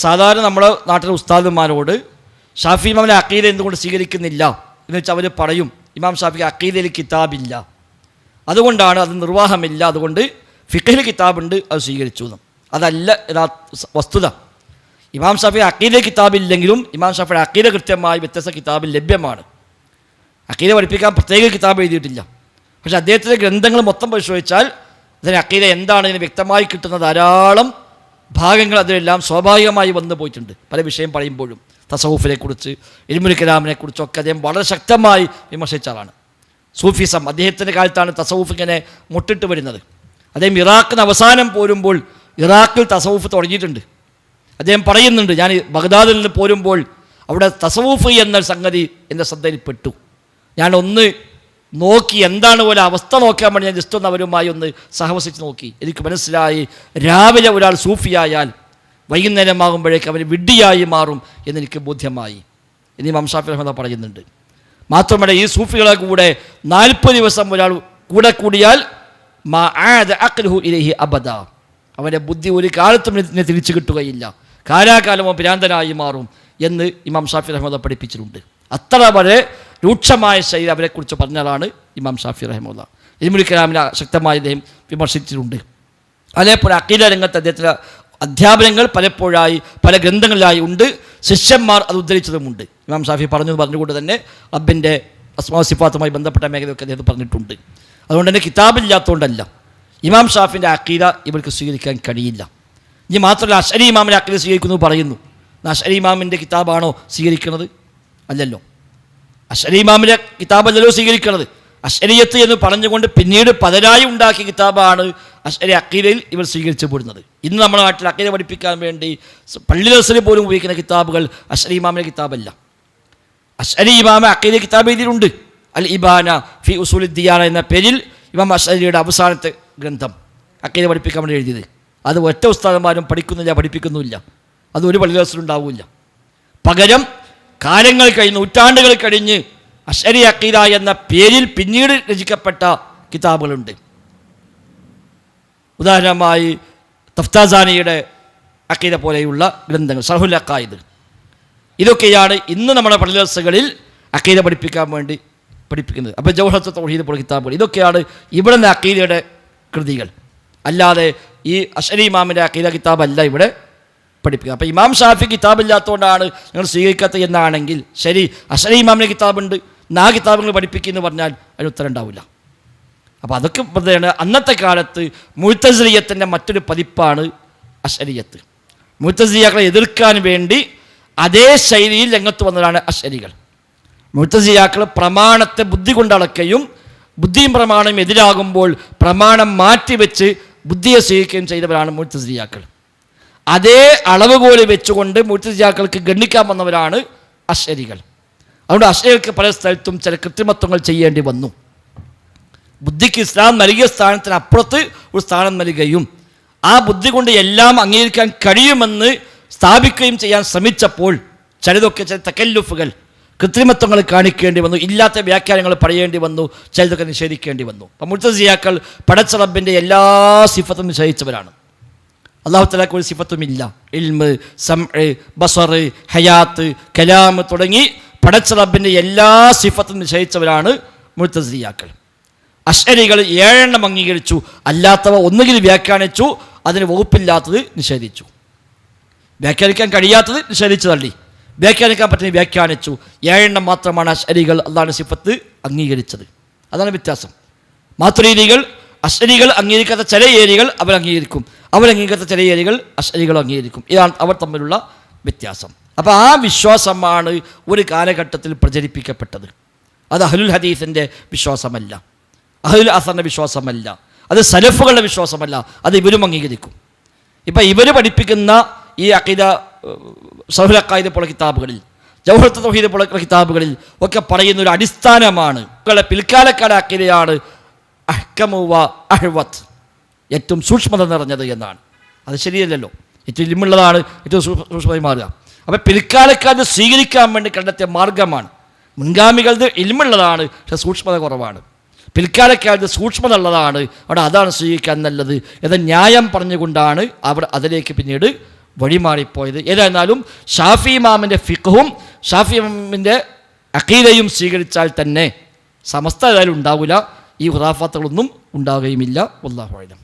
സാധാരണ നമ്മുടെ നാട്ടിലെ ഉസ്താദുമാരോട് ഷാഫി ഇമാമിൻ്റെ അഖീദ എന്തുകൊണ്ട് സ്വീകരിക്കുന്നില്ല എന്ന് വെച്ചാൽ അവർ പറയും, ഇമാം ഷാഫിക്ക് അഖീദയിൽ കിതാബില്ല, അതുകൊണ്ടാണ് അത് നിർവാഹമില്ല, അതുകൊണ്ട് ഫിഖ്ഹിൽ കിതാബുണ്ട് അത് സ്വീകരിച്ചു എന്ന്. അതല്ല വസ്തുത. ഇമാം ഷാഫി അഖീദയിൽ കിതാബില്ലെങ്കിലും ഇമാം ഷാഫിയുടെ അഖീദ കൃത്യമായി വ്യത്യസ്ത കിതാബിൽ ലഭ്യമാണ്. അഖീദ പഠിപ്പിക്കാൻ പ്രത്യേക കിതാബ് എഴുതിയിട്ടില്ല. പക്ഷേ അദ്ദേഹത്തിൻ്റെ ഗ്രന്ഥങ്ങൾ മൊത്തം പരിശോധിച്ചാൽ അതിന് അഖീദ എന്താണ് ഇതിന് വ്യക്തമായി കിട്ടുന്ന ധാരാളം ഭാഗങ്ങൾ അതിലെല്ലാം സ്വാഭാവികമായി വന്നു പോയിട്ടുണ്ട്. പല വിഷയം പറയുമ്പോഴും തസവുഫിനെ കുറിച്ച്, ഇൽമുൽ കലാമിനെ കുറിച്ചൊക്കെ അദ്ദേഹം വളരെ ശക്തമായി വിമർശിച്ച ആളാണ്. സൂഫിസം അദ്ദേഹത്തിൻ്റെ കാലത്താണ് തസവുഫ് ഇങ്ങനെ മുട്ടിട്ട് വരുന്നത്. അദ്ദേഹം ഇറാഖിന് അവസാനം പോരുമ്പോൾ ഇറാഖിൽ തസവുഫ് തുടങ്ങിയിട്ടുണ്ട്. അദ്ദേഹം പറയുന്നുണ്ട്, ഞാൻ ബഗ്ദാദിൽ നിന്ന് പോരുമ്പോൾ അവിടെ തസവുഫ് എന്ന സംഗതി എൻ്റെ ശ്രദ്ധയിൽപ്പെട്ടു. ഞാൻ ഒന്ന് നോക്കി, എന്താണ് പോലെ അവസ്ഥ നോക്കാൻ വേണ്ടി ഞാൻ ജസ്റ്റ് ഒന്ന് അവരുമായി ഒന്ന് സഹവസിച്ച് നോക്കി. എനിക്ക് മനസ്സിലായി, രാവിലെ ഒരാൾ സൂഫിയായാൽ വൈകുന്നേരമാകുമ്പോഴേക്ക് അവർ വിഡ്ഢിയായി മാറും എന്നെനിക്ക് ബോധ്യമായി എന്ന് ഇമാം ഷാഫി റഹ്മത്തുള്ളാഹി പറയുന്നുണ്ട്. മാത്രമല്ല, ഈ സൂഫികളെ കൂടെ 40 ദിവസം ഒരാൾ കൂടെ കൂടിയാൽ അബദ, അവൻ്റെ ബുദ്ധി ഒരു കാലത്തും തിരിച്ചു കിട്ടുകയില്ല, കാലാകാലമോ ഭ്രാന്തനായി മാറും എന്ന് ഇമാം ഷാഫി റഹ്മത്തുള്ളാഹി പഠിപ്പിച്ചിട്ടുണ്ട്. അത്ര വരെ രൂക്ഷമായ ശൈലി അവരെക്കുറിച്ച് പറഞ്ഞാലാണ് ഇമാം ഷാഫി റഹ്മത്തുള്ളാഹി. ഇൽമുൽ കലാമിനെ ശക്തമായി അദ്ദേഹം വിമർശിച്ചിട്ടുണ്ട്. അതേപോലെ അഖീദ രംഗത്ത് അദ്ദേഹത്തിൻ്റെ അധ്യാപനങ്ങൾ പലപ്പോഴായി പല ഗ്രന്ഥങ്ങളിലായി ഉണ്ട്. ശിഷ്യന്മാർ അത് ഉദ്ധരിച്ചതുമുണ്ട്. ഇമാം ഷാഫി പറഞ്ഞുകൊണ്ട് തന്നെ റബ്ബിൻ്റെ അസ്മാഉ സിഫാത്തുമായി ബന്ധപ്പെട്ട മേഖലയൊക്കെ അദ്ദേഹം പറഞ്ഞിട്ടുണ്ട്. അതുകൊണ്ട് തന്നെ കിതാബില്ലാത്തതുകൊണ്ടല്ല ഇമാം ഷാഫിൻ്റെ അഖീദ ഇവർക്ക് സ്വീകരിക്കാൻ കഴിയില്ല. ഇനി മാത്രമല്ല, അശ്അരി ഇമാമിൻ്റെ അഖീദ സ്വീകരിക്കുന്നു പറയുന്നു. അശ്അരി ഇമാമിൻ്റെ കിതാബാണോ സ്വീകരിക്കുന്നത്? അല്ലല്ലോ. അശ്അരി ഇമാമിൻ്റെ കിതാബല്ലല്ലോ സ്വീകരിക്കുന്നത്. അശ്അരിയത്ത് എന്ന് പറഞ്ഞുകൊണ്ട് പിന്നീട് പലരായി ഉണ്ടാക്കിയ കിതാബാണ് അശ്അരി അഖീദയിൽ ഇവർ സ്വീകരിച്ചു പോരുന്നത്. ഇന്ന് നമ്മുടെ നാട്ടിൽ അഖീദ പഠിപ്പിക്കാൻ വേണ്ടി പള്ളി ദർസിൽ പോലും ഉപയോഗിക്കുന്ന കിതാബുകൾ അശ്അരി ഇമാമിൻ്റെ കിതാബല്ല. അശ്അരി ഇമാമ അഖീദ കിതാബ് എഴുതിയിട്ടുണ്ട്. അൽ ഇബാന ഫി ഉസൂൽ ദിയാന എന്ന പേരിൽ ഇമാം അശ്അരിയുടെ അവസാനത്തെ ഗ്രന്ഥം അഖീദ പഠിപ്പിക്കാൻ വേണ്ടി എഴുതിയത്. അത് ഒറ്റ ഉസ്താദന്മാരും പഠിപ്പിക്കുന്നില്ല. അത് ഒരു പള്ളി ദർസിലുണ്ടാവില്ല. പകരം കാലങ്ങൾ കഴിഞ്ഞ്, നൂറ്റാണ്ടുകൾ കഴിഞ്ഞ് അശ്അരി അഖീദ എന്ന പേരിൽ പിന്നീട് രചിക്കപ്പെട്ട കിതാബുകളുണ്ട്. ഉദാഹരണമായി തഫ്താസാനിയുടെ അഖീദ പോലെയുള്ള ഗ്രന്ഥങ്ങൾ, ശർഹുൽ അഖായിദ്, ഇതൊക്കെയാണ് ഇന്ന് നമ്മുടെ പള്ളി ദർസുകളിൽ അഖീദ പഠിപ്പിക്കാൻ വേണ്ടി പഠിപ്പിക്കുന്നത്. അപ്പോൾ ജൗഹറത്ത് തൗഹീദ് പോലുള്ള കിതാബുകൾ, ഇതൊക്കെയാണ് ഇവിടെ നിന്ന് അഖീദയുടെ കൃതികൾ. അല്ലാതെ ഈ അശ്അരി ഇമാമിൻ്റെ അഖീദ കിതാബല്ല ഇവിടെ പഠിപ്പിക്കുക. അപ്പോൾ ഇമാം ഷാഫി കിതാബില്ലാത്തതുകൊണ്ടാണ് നിങ്ങൾ സ്വീകരിക്കാത്തത് എന്നാണെങ്കിൽ ശരി, അശ്അരി ഇമാമിൻ്റെ കിതാബുണ്ട്, ആ കിതാബുകൾ പഠിപ്പിക്കുന്നു പറഞ്ഞാൽ അതിന് ഉത്തരം ഉണ്ടാവില്ല. അപ്പോൾ അതൊക്കെ വെറുതെയാണ്. അന്നത്തെ കാലത്ത് മുഅ്തസിലിയത്തിൻ്റെ മറ്റൊരു പതിപ്പാണ് അശ്അരിയത്ത്. മുഅ്തസിലിയാക്കളെ എതിർക്കാൻ വേണ്ടി അതേ ശൈലിയിൽ രംഗത്ത് വന്നതാണ് അശ്അരികൾ. മുഅ്തസിലിയാക്കൾ പ്രമാണത്തെ ബുദ്ധി കൊണ്ട് അളക്കുകയും ബുദ്ധിയും പ്രമാണവും എതിരാകുമ്പോൾ പ്രമാണം മാറ്റിവെച്ച് ബുദ്ധിയെ സ്വീകരിക്കുകയും ചെയ്തവരാണ് മുഅ്തസിലിയാക്കൾ. അതേ അളവുകോല് വെച്ചുകൊണ്ട് മുഅ്തസിലിയാക്കൾക്ക് ഗണ്ണിക്കാൻ വന്നവരാണ് അശ്അരികൾ. അതുകൊണ്ട് അശ്അരികൾക്ക് പല സ്ഥലത്തും ചില കൃത്രിമത്വങ്ങൾ ചെയ്യേണ്ടി വന്നു. ബുദ്ധിക്ക് ഇസ്ലാം നൽകിയ സ്ഥാനത്തിന് അപ്പുറത്ത് ഒരു സ്ഥാനം നൽകുകയും ആ ബുദ്ധി കൊണ്ട് എല്ലാം അംഗീകരിക്കാൻ കഴിയുമെന്ന് സ്ഥാപിക്കുകയും ചെയ്യാൻ ശ്രമിച്ചപ്പോൾ ചിലതൊക്കെ ചില തകല്ലുഫുകൾ, കൃത്രിമത്വങ്ങൾ കാണിക്കേണ്ടി വന്നു, ഇല്ലാത്ത വ്യാഖ്യാനങ്ങൾ പറയേണ്ടി വന്നു, ചിലതൊക്കെ നിഷേധിക്കേണ്ടി വന്നു. അപ്പം മുഅ്തസിലിയാക്കൾ പടച്ച റബ്ബിൻ്റെ എല്ലാ സിഫത്തും നിഷേധിച്ചവരാണ്. അല്ലാഹു തആലയ്ക്ക് ഒരു സിഫത്തുമില്ല. ഇൽമ്, സംഅ്, ബസർ, ഹയാത്ത്, കലാം തുടങ്ങി പടച്ച റബ്ബിൻ്റെ എല്ലാ സിഫത്തും നിഷേധിച്ചവരാണ് മുഅ്തസിലിയാക്കൾ. അശ്അരികൾ 7 അംഗീകരിച്ചു, അല്ലാത്തവ ഒന്നുകിൽ വ്യാഖ്യാനിച്ചു, അതിന് വകുപ്പില്ലാത്തത് നിഷേധിച്ചു. വ്യാഖ്യാനിക്കാൻ കഴിയാത്തത് നിഷേധിച്ചു തള്ളി, വ്യാഖ്യാനിക്കാൻ പറ്റുന്ന വ്യാഖ്യാനിച്ചു. 7 മാത്രമാണ് അശ്അരികൾ അല്ലാഹുവിൻ്റെ സിഫത്ത് അംഗീകരിച്ചത്. അതാണ് വ്യത്യാസം. മാതുരീദികൾ അശ്അരികൾ അംഗീകരിക്കാത്ത ചില ഏരിയകൾ അവർ അംഗീകരിക്കും, അവരംഗീകരിക്കാത്ത ചില ഏരിയകൾ അശ്അരികൾ അംഗീകരിക്കും. ഇതാണ് അവർ തമ്മിലുള്ള വ്യത്യാസം. അപ്പോൾ ആ വിശ്വാസമാണ് ഒരു കാലഘട്ടത്തിൽ പ്രചരിപ്പിക്കപ്പെട്ടത്. അത് അഹ്ലുൽ ഹദീസിൻ്റെ വിശ്വാസമല്ല, അഹ്ലുൽ അസറിൻ്റെ വിശ്വാസമല്ല, അത് സലഫുകളുടെ വിശ്വാസമല്ല, അത് ഇവരും അംഗീകരിക്കും. ഇപ്പം ഇവർ പഠിപ്പിക്കുന്ന ഈ അഖീദ ശർഹുൽ അഖായിദ് പോലുള്ള കിതാബുകളിൽ, ജൗഹറത്ത് തൗഹീദ് പോലുള്ള കിതാബുകളിൽ ഒക്കെ പറയുന്ന ഒരു അടിസ്ഥാനമാണ് പിൽക്കാലക്കാല അഖീദയാണ് അഹ്കമു വ അഹ്വത്ത്, ഏറ്റവും സൂക്ഷ്മത നിറഞ്ഞത് എന്നാണ്. അത് ശരിയല്ലല്ലോ. ഏറ്റവും ഇൽമുള്ളതാണ് ഏറ്റവും സൂക്ഷ്മമായി മാറുക. അപ്പോൾ പിൽക്കാലക്കാലത്ത് സ്വീകരിക്കാൻ വേണ്ടി കണ്ടെത്തിയ മാർഗമാണ്. മുൻഗാമികളുടെ ഇൽമുള്ളതാണ്, പക്ഷെ സൂക്ഷ്മത കുറവാണ്. പിൽക്കാലക്കാലത്ത് സൂക്ഷ്മത ഉള്ളതാണ്, അവിടെ അതാണ് സ്വീകരിക്കാൻ നല്ലത് എന്ന ന്യായം പറഞ്ഞുകൊണ്ടാണ് അവർ അതിലേക്ക് പിന്നീട് വഴിമാറിപ്പോയത്. ഏതായിരുന്നാലും ഷാഫി ഇമാമിൻ്റെ ഫിഖ്ഹും ഷാഫി ഇമാമിൻ്റെ അഖീദയും സ്വീകരിച്ചാൽ തന്നെ സമസ്ത ഏതായാലും ഉണ്ടാവില്ല, ഈ ഖുറാഫാത്തുകളൊന്നും ഉണ്ടാവുകയുമില്ല. വല്ലാഹു അഅലം.